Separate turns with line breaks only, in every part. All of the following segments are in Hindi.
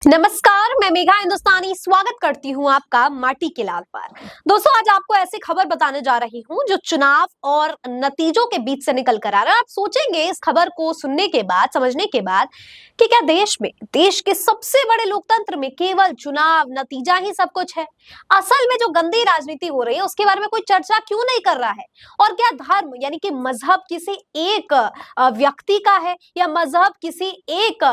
नमस्कार, मैं मेघा हिंदुस्तानी स्वागत करती हूं आपका माटी के लाल पर। दोस्तों, आज आपको ऐसी खबर बताने जा रही हूं जो चुनाव और नतीजों के बीच से निकल कर आ रहा है। आप सोचेंगे इस खबर को सुनने के बाद, समझने के बाद, कि क्या देश के सबसे बड़े लोकतंत्र में केवल चुनाव नतीजा ही सब कुछ है? असल में जो गंदी राजनीति हो रही है उसके बारे में कोई चर्चा क्यों नहीं कर रहा है? और क्या धर्म यानी कि मजहब किसी एक व्यक्ति का है या मजहब किसी एक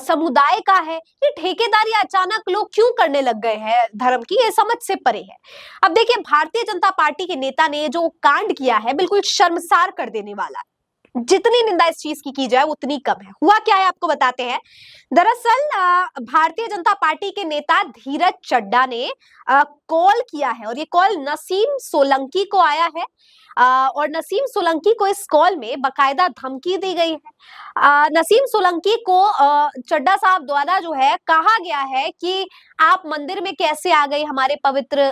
समुदाय का है? ये ठेकेदारी अचानक लोग क्यों करने लग गए हैं धर्म की, ये समझ से परे है। अब देखिए, भारतीय जनता पार्टी के नेता ने जो कांड किया है बिल्कुल शर्मसार कर देने वाला है। जितनी निंदा इस चीज की जाए उतनी कम है। हुआ क्या है आपको बताते हैं। दरअसल भारतीय जनता पार्टी के नेता धीरज चड्डा ने कॉल किया है और ये कॉल नसीम सोलंकी को आया है। और नसीम सोलंकी को इस कॉल में बकायदा धमकी दी गई है। नसीम सोलंकी को चड्डा साहब द्वारा जो है कहा गया है कि आप मंदिर में कैसे आ गई, हमारे पवित्र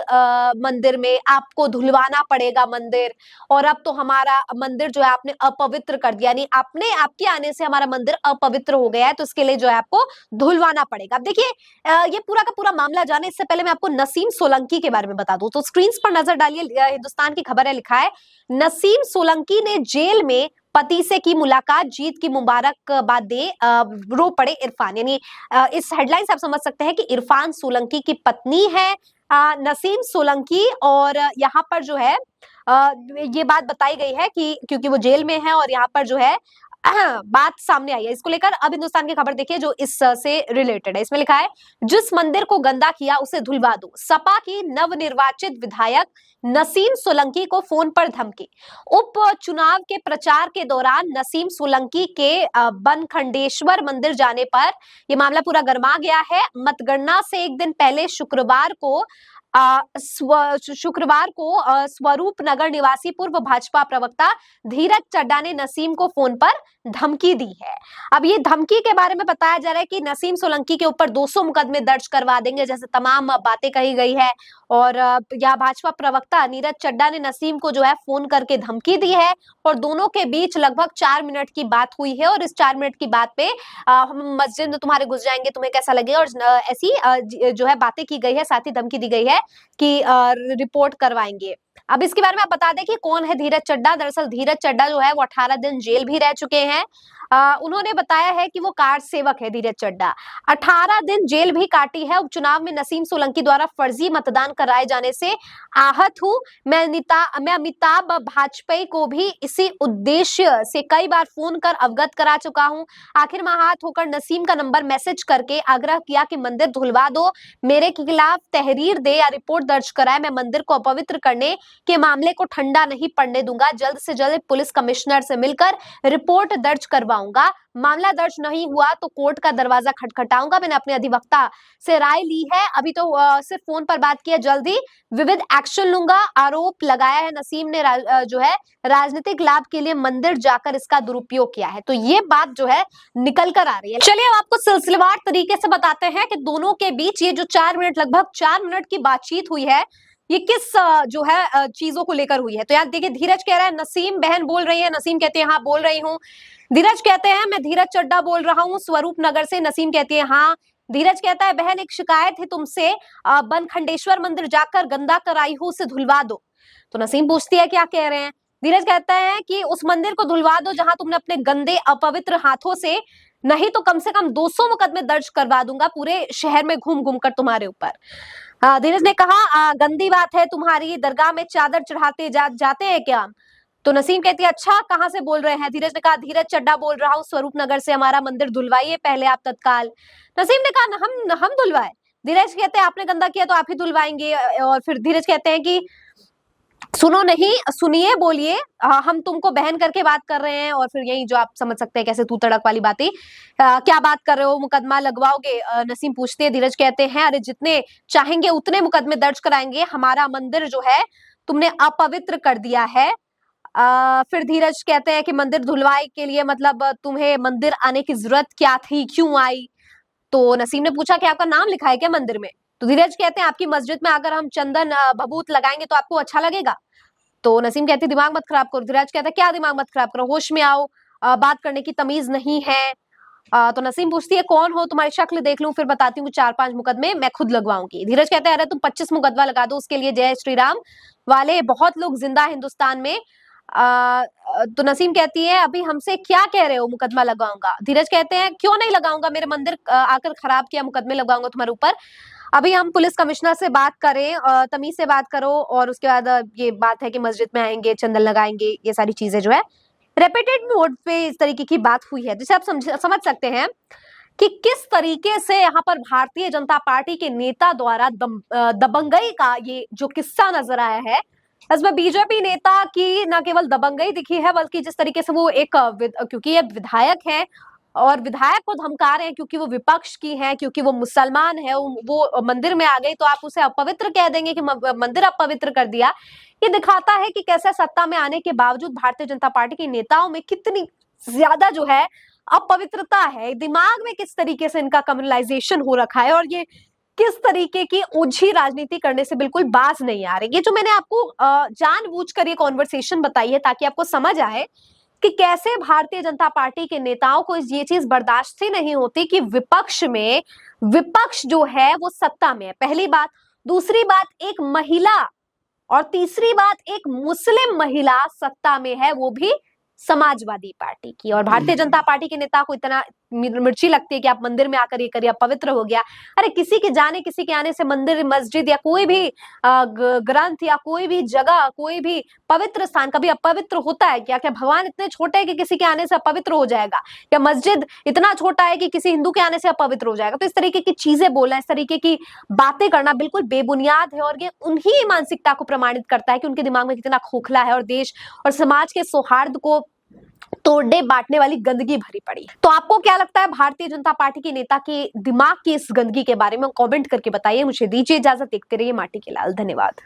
मंदिर में, आपको धुलवाना पड़ेगा मंदिर, और अब तो हमारा मंदिर जो है आपने अपवित्र कर दिया, यानी आपने आपके आने से हमारा मंदिर अपवित्र हो गया है, तो इसके लिए जो है आपको धुलवाना पड़ेगा। अब देखिए, ये पूरा का पूरा मामला जाने इससे पहले मैं आपको नसीम सोलंकी के बारे में बता दूं। तो स्क्रीन पर नजर डालिए, हिंदुस्तान की खबर है, लिखा है नसीम सोलंकी ने जेल में पति से की मुलाकात, जीत की मुबारकबाद दे रो पड़े इरफान। यानी इस हेडलाइन से आप समझ सकते हैं कि इरफान सोलंकी की पत्नी है नसीम सोलंकी, और यहाँ पर जो है ये बात बताई गई है कि क्योंकि वो जेल में है और यहाँ पर जो है बात सामने आई है। इसको लेकर अब हिंदुस्तान की खबर देखिए जो इस से रिलेटेड है। इसमें लिखा है, जिस मंदिर को गंदा किया उसे धुलवा दो, सपा की नवनिर्वाचित विधायक नसीम सोलंकी को फोन पर धमकी। उप चुनाव के प्रचार के दौरान नसीम सोलंकी के बनखंडेश्वर मंदिर जाने पर यह मामला पूरा गर्मा गया है। मतगणना से एक दिन पहले शुक्रवार को स्वरूप नगर निवासी पूर्व भाजपा प्रवक्ता धीरज चड्डा ने नसीम को फोन पर धमकी दी है। अब ये धमकी के बारे में बताया जा रहा है कि नसीम सोलंकी के ऊपर 200 मुकदमे दर्ज करवा देंगे, जैसे तमाम बातें कही गई है। और यहाँ भाजपा प्रवक्ता नीरज चड्डा ने नसीम को जो है फोन करके धमकी दी है और दोनों के बीच लगभग 4 मिनट की बात हुई है। और इस 4 मिनट की बात पे हम मस्जिद में तुम्हारे घुस जाएंगे, तुम्हें कैसा लगेगा, और ऐसी जो है बातें की गई है, साथ ही धमकी दी गई है कि रिपोर्ट करवाएंगे। अब इसके बारे में आप बता दें कि कौन है धीरज चड्डा। दरअसल धीरज चड्डा जो है वो 18 दिन जेल भी रह चुके हैं। उन्होंने बताया है कि वो कार सेवक है धीरज चड्डा। 18 दिन जेल भी काटी है। उपचुनाव में नसीम सोलंकी द्वारा फर्जी मतदान कराए जाने से आहत हूं। मैं अमिताभ वाजपेयी को भी इसी उद्देश्य से कई बार फोन कर अवगत करा चुका हूं। आखिर में आहत होकर नसीम का नंबर मैसेज करके आग्रह किया कि मंदिर धुलवा दो, मेरे खिलाफ तहरीर दे या रिपोर्ट दर्ज कराए। मैं मंदिर को अपवित्र करने के मामले को ठंडा नहीं पड़ने दूंगा। जल्द से जल्द पुलिस कमिश्नर से मिलकर रिपोर्ट दर्ज करवाऊंगा। मामला दर्ज नहीं हुआ तो कोर्ट का दरवाजा खटखटाऊंगा। मैंने अपने अधिवक्ता से राय ली है, अभी तो सिर्फ फोन पर बात की है, जल्दी विविध एक्शन लूंगा। आरोप लगाया है नसीम ने जो है राजनीतिक लाभ के लिए मंदिर जाकर इसका दुरुपयोग किया है। तो ये बात जो है निकल कर आ रही है। चलिए अब आपको सिलसिलेवार तरीके से बताते हैं कि दोनों के बीच ये जो 4 मिनट, लगभग 4 मिनट की बातचीत हुई है, ये किस जो है चीजों को लेकर हुई है। तो यार देखिए, धीरज कह रहा है नसीम बहन बोल रही है, नसीम कहती है हाँ बोल रही हूँ। धीरज कहते हैं मैं धीरज चड्डा बोल रहा हूँ स्वरूप नगर से। नसीम कहती है हाँ। धीरज कहता है बहन एक शिकायत है तुमसे, बनखंडेश्वर मंदिर जाकर गंदा कराई हूँ, उसे धुलवा दो। तो नसीम पूछती है क्या कह रहे हैं। धीरज कहता है कि उस मंदिर को धुलवा दो जहां तुमने अपने गंदे अपवित्र हाथों से, नहीं तो कम से कम 200 मुकदमे दर्ज करवा दूंगा पूरे शहर में घूम घूम कर तुम्हारे ऊपर। धीरज ने कहा गंदी बात है तुम्हारी, दरगाह में चादर चढ़ाते जाते हैं क्या। तो नसीम कहती है अच्छा कहां से बोल रहे हैं। धीरज ने कहा धीरज चड्डा बोल रहा हूँ स्वरूप नगर से, हमारा मंदिर धुलवाइए पहले आप तत्काल। नसीम ने कहा हम धुलवाए। धीरज कहते हैं आपने गंदा किया तो आप ही धुलवाएंगे। और फिर धीरज कहते हैं कि सुनो नहीं, सुनिए बोलिए, हम तुमको बहन करके बात कर रहे हैं। और फिर यही जो आप समझ सकते हैं कैसे तू तड़क वाली बातें, क्या बात कर रहे हो, मुकदमा लगवाओगे। नसीम पूछते हैं, धीरज कहते हैं अरे जितने चाहेंगे उतने मुकदमे दर्ज कराएंगे, हमारा मंदिर जो है तुमने अपवित्र कर दिया है। फिर धीरज कहते हैं कि मंदिर धुलवाई के लिए मतलब तुम्हें मंदिर आने की जरूरत क्या थी, क्यों आई। तो नसीम ने पूछा कि आपका नाम लिखा है क्या मंदिर में। तो धीरज कहते हैं आपकी मस्जिद में अगर हम चंदन भभूत लगाएंगे तो आपको अच्छा लगेगा। तो नसीम कहती दिमाग मत खराब करो। धीरज कहता क्या दिमाग मत खराब करो, होश में आओ, बात करने की तमीज नहीं है। तो नसीम पूछती है कौन हो, तुम्हारी शक्ल देख लूं फिर बताती हूँ 4-5 मुकदमे मैं खुद लगवाऊंगी। धीरज कहते हैं अरे तुम 25 मुकदमा लगा दो उसके लिए जय श्री राम वाले बहुत लोग जिंदा है हिंदुस्तान में। तो नसीम कहती है अभी हमसे क्या कह रहे हो मुकदमा लगाऊंगा। धीरज कहते हैं क्यों नहीं लगाऊंगा, मेरे मंदिर आकर खराब किया, मुकदमे लगाऊंगा तुम्हारे ऊपर। अभी हम पुलिस कमिश्नर से बात करें, तमीज से बात करो, और उसके बाद ये बात है कि मस्जिद में आएंगे, चंदन लगाएंगे, ये सारी चीजें जो है रेपिटेड मोड पे इस तरीके की बात हुई है, जिसे आप समझ सकते हैं कि किस तरीके से यहाँ पर भारतीय जनता पार्टी के नेता द्वारा दबंगई का ये जो किस्सा नजर आया है, इसमें बीजेपी नेता की न केवल दबंगई दिखी है बल्कि जिस तरीके से वो एक क्योंकि ये विधायक है और विधायक को धमका रहे हैं क्योंकि वो विपक्ष की है, क्योंकि वो मुसलमान है, वो मंदिर में आ गई तो आप उसे अपवित्र कह देंगे कि मंदिर अपवित्र कर दिया। ये दिखाता है कि कैसे सत्ता में आने के बावजूद भारतीय जनता पार्टी के नेताओं में कितनी ज्यादा जो है अपवित्रता है, दिमाग में किस तरीके से इनका कम्युनलाइजेशन हो रखा है और ये किस तरीके की ओछी राजनीति करने से बिल्कुल बाज नहीं आ रही। ये जो मैंने आपको जानबूझकर ये कॉन्वर्सेशन बताई है ताकि आपको समझ आए कि कैसे भारतीय जनता पार्टी के नेताओं को ये चीज बर्दाश्त ही नहीं होती कि विपक्ष जो है वो सत्ता में है, पहली बात। दूसरी बात, एक महिला, और तीसरी बात, एक मुस्लिम महिला सत्ता में है, वो भी समाजवादी पार्टी की। और भारतीय जनता पार्टी के नेता को इतना मिर्ची लगती है कि आप मंदिर में आकर ये करिए पवित्र हो गया। अरे किसी के जाने किसी के आने से मंदिर, मस्जिद या कोई भी ग्रंथ या कोई भी जगह, कोई भी पवित्र स्थान कभी अपवित्र होता है क्या? क्या भगवान इतने छोटे हैं कि किसी के आने से अपवित्र हो जाएगा? या मस्जिद इतना छोटा है कि किसी हिंदू के आने से अपवित्र हो जाएगा? तो इस तरीके की चीजें बोलना, इस तरीके की बातें करना बिल्कुल बेबुनियाद है और ये उन्हीं मानसिकता को प्रमाणित करता है कि उनके दिमाग में कितना खोखला है और देश और समाज के सौहार्द को तोड़ने बांटने वाली गंदगी भरी पड़ी। तो आपको क्या लगता है भारतीय जनता पार्टी के नेता के दिमाग की इस गंदगी के बारे में? कमेंट करके बताइए। मुझे दीजिए इजाजत, देखते रहिए माटी के लाल। धन्यवाद।